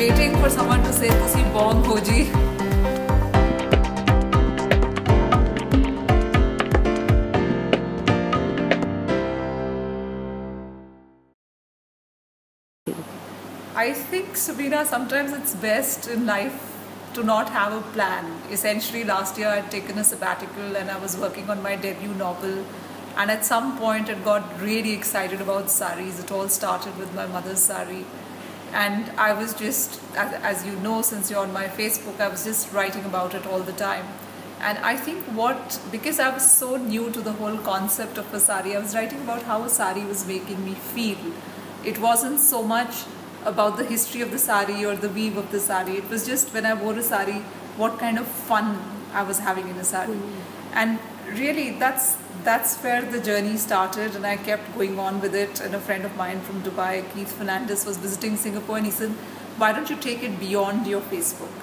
waiting for someone to say "Tusi bong ho ji." I think, Sabina, sometimes it's best in life to not have a plan. Essentially, last year I'd taken a sabbatical and I was working on my debut novel. And at some point, I got really excited about saris. It all started with my mother's sari. And I was just, as you know, since you're on my Facebook, I was just writing about it all the time. And I think because I was so new to the whole concept of a sari, I was writing about how a sari was making me feel. It wasn't so much about the history of the sari or the weave of the sari. It was just when I wore a sari, what kind of fun I was having in a sari. And really, that's where the journey started, and I kept going on with it. And a friend of mine from Dubai, Keith Fernandez, was visiting Singapore, and he said, why don't you take it beyond your Facebook?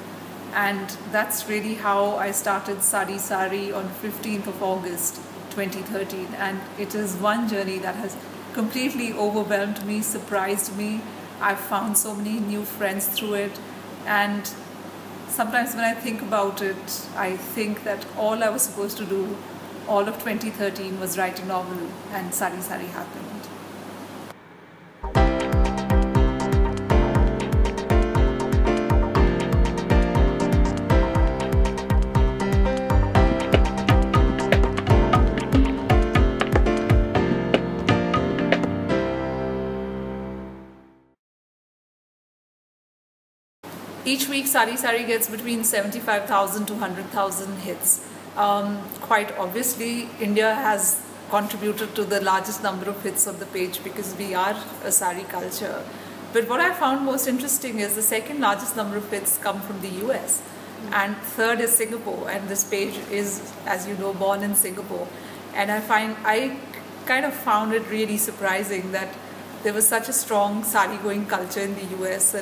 And that's really how I started Sari Sari on 15th of August 2013. And it is one journey that has completely overwhelmed me, surprised me. I've found so many new friends through it, and sometimes when I think about it, I think that all I was supposed to do all of 2013 was write a novel, and Sari Sari happened. Each week, Sari Sari gets between 75,000 to 100,000 hits. Quite obviously, India has contributed to the largest number of hits on the page because we are a sari culture. But what I found most interesting is the second largest number of hits come from the US, and third is Singapore. And this page is, as you know, born in Singapore. And I kind of found it really surprising that there was such a strong sari-going culture in the US,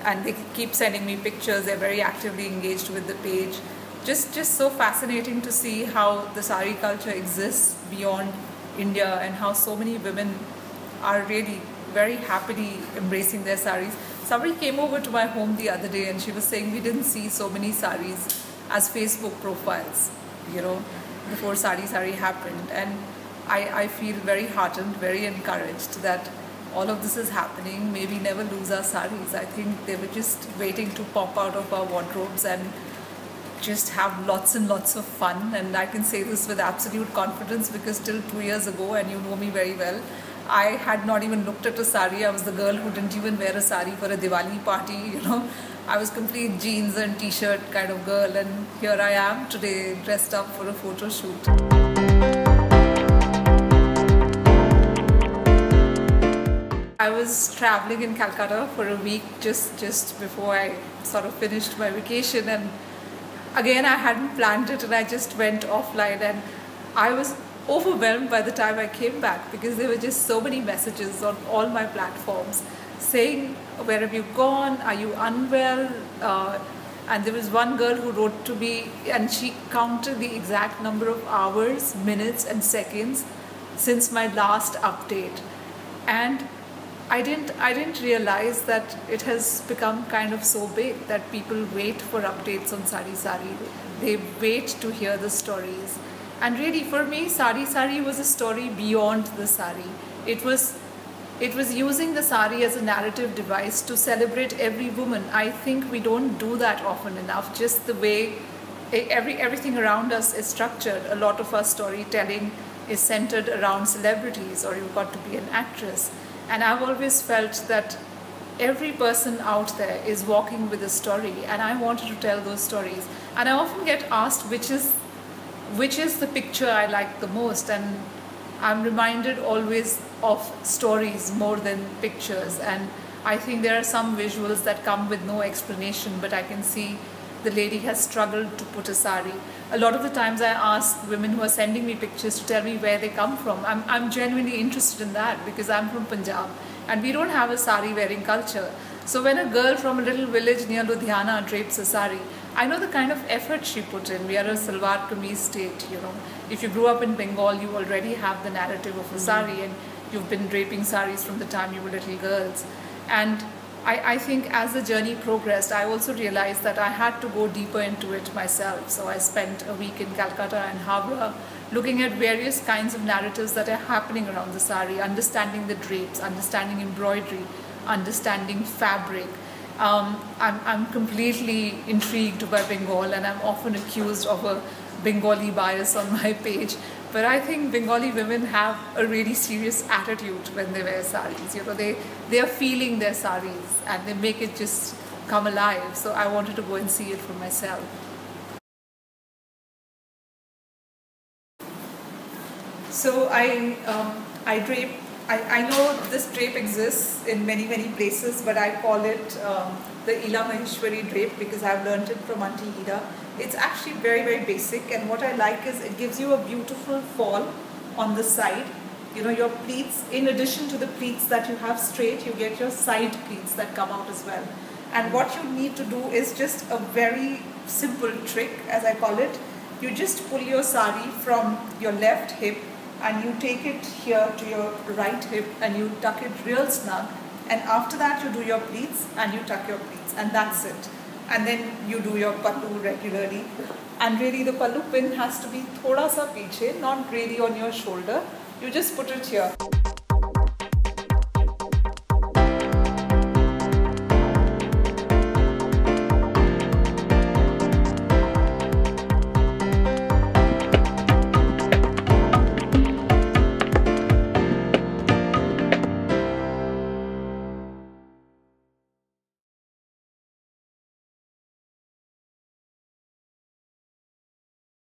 and they keep sending me pictures. They're very actively engaged with the page. Just so fascinating to see how the sari culture exists beyond India, and how so many women are really very happily embracing their saris. Somebody came over to my home the other day and she was saying we didn't see so many saris as Facebook profiles, before Sari Sari happened. And I feel very heartened, very encouraged that all of this is happening. May we never lose our saris. I think they were just waiting to pop out of our wardrobes and just have lots and lots of fun. And I can say this with absolute confidence because till 2 years ago, and you know me very well, I had not even looked at a sari. I was the girl who didn't even wear a sari for a Diwali party, I was complete jeans and t-shirt kind of girl, and here I am today dressed up for a photo shoot. I was traveling in Calcutta for a week just before I sort of finished my vacation, and again I hadn't planned it and I just went offline, and I was overwhelmed by the time I came back because there were just so many messages on all my platforms saying, where have you gone, are you unwell? And there was one girl who wrote to me and she counted the exact number of hours, minutes and seconds since my last update. And I didn't realize that it has become kind of so big that people wait for updates on Sari Sari. They wait to hear the stories. And really for me, Sari Sari was a story beyond the sari. It was using the sari as a narrative device to celebrate every woman. I think we don't do that often enough, just the way everything around us is structured. A lot of our storytelling is centered around celebrities, or you've got to be an actress. And I've always felt that every person out there is walking with a story, and I wanted to tell those stories. And I often get asked which is the picture I like the most, and I'm reminded always of stories more than pictures. And I think there are some visuals that come with no explanation, but I can see the lady has struggled to put a sari. A lot of the times I ask women who are sending me pictures to tell me where they come from. I'm genuinely interested in that because I'm from Punjab and we don't have a sari wearing culture. So when a girl from a little village near Ludhiana drapes a sari, I know the kind of effort she put in. We are a salwar kameez state, If you grew up in Bengal, you already have the narrative of a sari, and you've been draping saris from the time you were little girls. And I think as the journey progressed, I also realized that I had to go deeper into it myself. So I spent a week in Calcutta and Howrah looking at various kinds of narratives that are happening around the sari, understanding the drapes, understanding embroidery, understanding fabric. I'm completely intrigued by Bengal, and I'm often accused of a Bengali bias on my page. But I think Bengali women have a really serious attitude when they wear saris. They are feeling their saris and they make it just come alive. So I wanted to go and see it for myself. So I drape. I know this drape exists in many places, but I call it the Ila Maheshwari drape because I've learned it from Auntie Ida. It's actually very basic, and what I like is it gives you a beautiful fall on the side. Your pleats, in addition to the pleats that you have straight, you get your side pleats that come out as well. And what you need to do is just a very simple trick, as I call it. You just pull your sari from your left hip and you take it here to your right hip and you tuck it real snug, and after that you do your pleats and you tuck your pleats, and that's it. And then you do your pallu regularly, and really the pallu pin has to be thoda sa piche, not really on your shoulder. You just put it here.